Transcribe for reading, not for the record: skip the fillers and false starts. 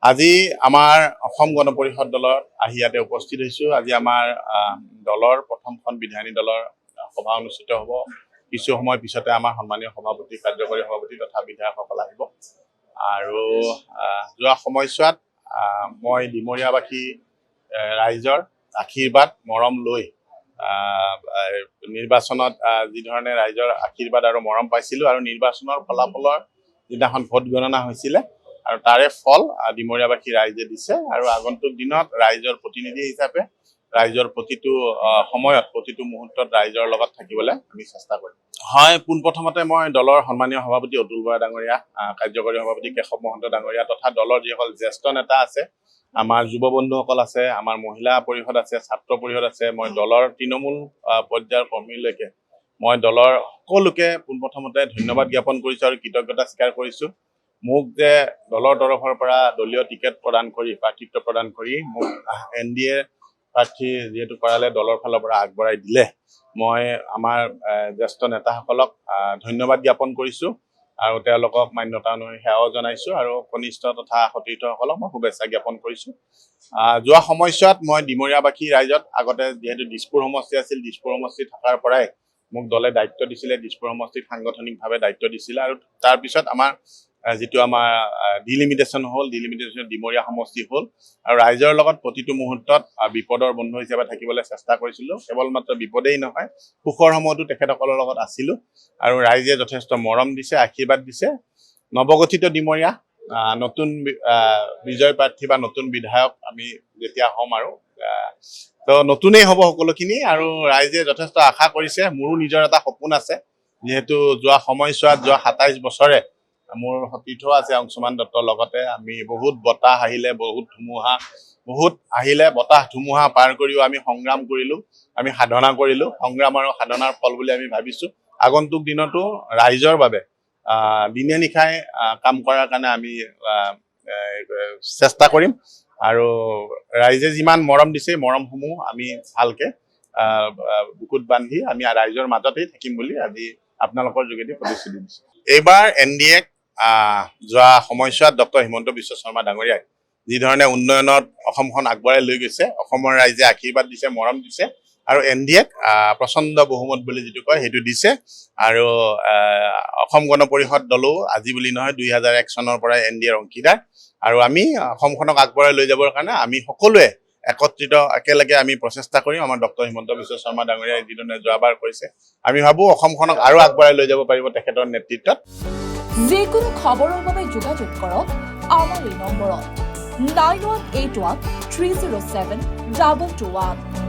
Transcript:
আজি আমাৰ অসম গণ পৰিষদ দলৰ আহি ইয়াতে উপস্থিত হৈছোঁ। আজি আমাৰ দলৰ প্ৰথমখন বিধায়িনী দলৰ সভা অনুষ্ঠিত হ'ব। কিছু সময় পিছতে আমাৰ সন্মানীয় সভাপতি, কাৰ্যকৰী সভাপতি তথা বিধায়কসকল আহিব। আৰু যোৱা সময়ছোৱাত মই ডিমৰীয়াবাসী ৰাইজৰ আশীৰ্বাদ মৰম লৈ নিৰ্বাচনত যি ধৰণে ৰাইজৰ আশীৰ্বাদ আৰু মৰম পাইছিলোঁ আৰু নিৰ্বাচনৰ ফলাফলৰ যিদিনাখন ভোট গণনা হৈছিলে আৰু তাৰে ফল ডিমৰীয়াবাসী ৰাইজে দিছে। আৰু আগন্তুক দিনত ৰাইজৰ প্ৰতিনিধি হিচাপে ৰাইজৰ প্ৰতিটো সময়ত প্ৰতিটো মুহূৰ্তত ৰাইজৰ লগত থাকিবলৈ আমি চেষ্টা কৰিম। হয়, পোনপ্ৰথমতে মই দলৰ সন্মানীয় সভাপতি অতুল বৰা ডাঙৰীয়া, কাৰ্যকৰী সভাপতি কেশৱ মহন্ত ডাঙৰীয়া তথা দলৰ যিসকল জ্যেষ্ঠ নেতা আছে, আমাৰ যুৱ বন্ধুসকল আছে, আমাৰ মহিলা পৰিষদ আছে, ছাত্ৰ পৰিষদ আছে, মই দলৰ তৃণমূল পৰ্যায়ৰ কৰ্মীলৈকে মই দলৰ সকলোকে পোনপ্ৰথমতে ধন্যবাদ জ্ঞাপন কৰিছোঁ আৰু কৃতজ্ঞতা স্বীকাৰ কৰিছোঁ। মোক যে দলৰ তৰফৰ পৰা দলীয় টিকেট প্ৰদান কৰি প্ৰাৰ্থিত্ব প্ৰদান কৰি মোক NDA প্ৰাৰ্থী যিহেতু কৰালে দলৰ ফালৰ পৰা আগবঢ়াই দিলে, মই আমাৰ জ্যেষ্ঠ নেতাসকলক ধন্যবাদ জ্ঞাপন কৰিছোঁ আৰু তেওঁলোকক মান্যতা অনুসৰি সেৱাও জনাইছোঁ আৰু কনিষ্ঠ তথা সতীৰ্থসকলক মই শুভেচ্ছা জ্ঞাপন কৰিছোঁ। যোৱা সময়ছোৱাত মই ডিমৰীয়াবাসী ৰাইজত আগতে যিহেতু দিছপুৰ সমষ্টি আছিল, দিছপুৰ সমষ্টি থকাৰ পৰাই মোক দলে দায়িত্ব দিছিলে, দিছপুৰ সমষ্টিত সাংগঠনিকভাৱে দায়িত্ব দিছিলে আৰু তাৰপিছত আমাৰ যিটো আমাৰ ডিলিমিটেশ্যন হ'ল, ডিলিমিটেশ্যন ডিমৰীয়া সমষ্টি হ'ল আৰু ৰাইজৰ লগত প্ৰতিটো মুহূৰ্তত বিপদৰ বন্ধু হিচাপে থাকিবলৈ চেষ্টা কৰিছিলোঁ। কেৱল মাত্ৰ বিপদেই নহয়, সুখৰ সময়তো তেখেতসকলৰ লগত আছিলোঁ আৰু ৰাইজে যথেষ্ট মৰম দিছে, আশীৰ্বাদ দিছে। নৱগঠিত ডিমৰীয়া নতুন বিজয় প্ৰাৰ্থী বা নতুন বিধায়ক আমি যেতিয়া হ'ম আৰু তো নতুনেই হ'ব সকলোখিনি আৰু ৰাইজে যথেষ্ট আশা কৰিছে। মোৰো নিজৰ এটা সপোন আছে, যিহেতু যোৱা সময়ছোৱাত যোৱা 27 বছৰে মোৰ সতীৰ্থ আছে অংশুমান দত্তৰ লগতে আমি বহুত বতাহ আহিলে, বহুত আহিলে বতাহ ধুমুহা পাৰ কৰিও আমি সংগ্ৰাম কৰিলোঁ, আমি সাধনা কৰিলোঁ। সংগ্ৰাম আৰু সাধনাৰ ফল বুলি আমি ভাবিছোঁ আগন্তুক দিনতো ৰাইজৰ বাবে দিনে নিশাই কাম কৰাৰ কাৰণে আমি চেষ্টা কৰিম আৰু ৰাইজে যিমান মৰম দিছে মৰমসমূহ আমি ভালকে বুকুত বান্ধি আমি ৰাইজৰ মাজতেই থাকিম বুলি আজি আপোনালোকৰ যোগেদি প্ৰতিশ্ৰুতি দিছোঁ। এইবাৰ NDAক যোৱা সময়ছোৱাত ডক্টৰ হিমন্ত বিশ্ব শৰ্মা ডাঙৰীয়াই যি ধৰণে উন্নয়নত অসমখন আগবঢ়াই লৈ গৈছে, অসমৰ ৰাইজে আশীৰ্বাদ দিছে, মৰম দিছে আৰু NDAক প্ৰচণ্ড বহুমত বুলি যিটো কয় সেইটো দিছে। আৰু অসম গণ পৰিষদ দলো আজি বুলি নহয় 2001 চনৰ পৰাই NDAৰ অংশীদাৰ আৰু আমি অসমখনক আগবঢ়াই লৈ যাবৰ কাৰণে আমি সকলোৱে একত্ৰিত একেলগে আমি প্ৰচেষ্টা কৰিম। আমাৰ ডক্টৰ হিমন্ত বিশ্ব শৰ্মা ডাঙৰীয়াই যিধৰণে যোৱাবাৰ কৰিছে, আমি ভাবোঁ অসমখনক আৰু আগবঢ়াই লৈ যাব পাৰিব তেখেতৰ নেতৃত্বত। যিকোনো খবৰৰ বাবে যোগাযোগ কৰক আমাৰ এই নম্বৰত 9181 307 2221।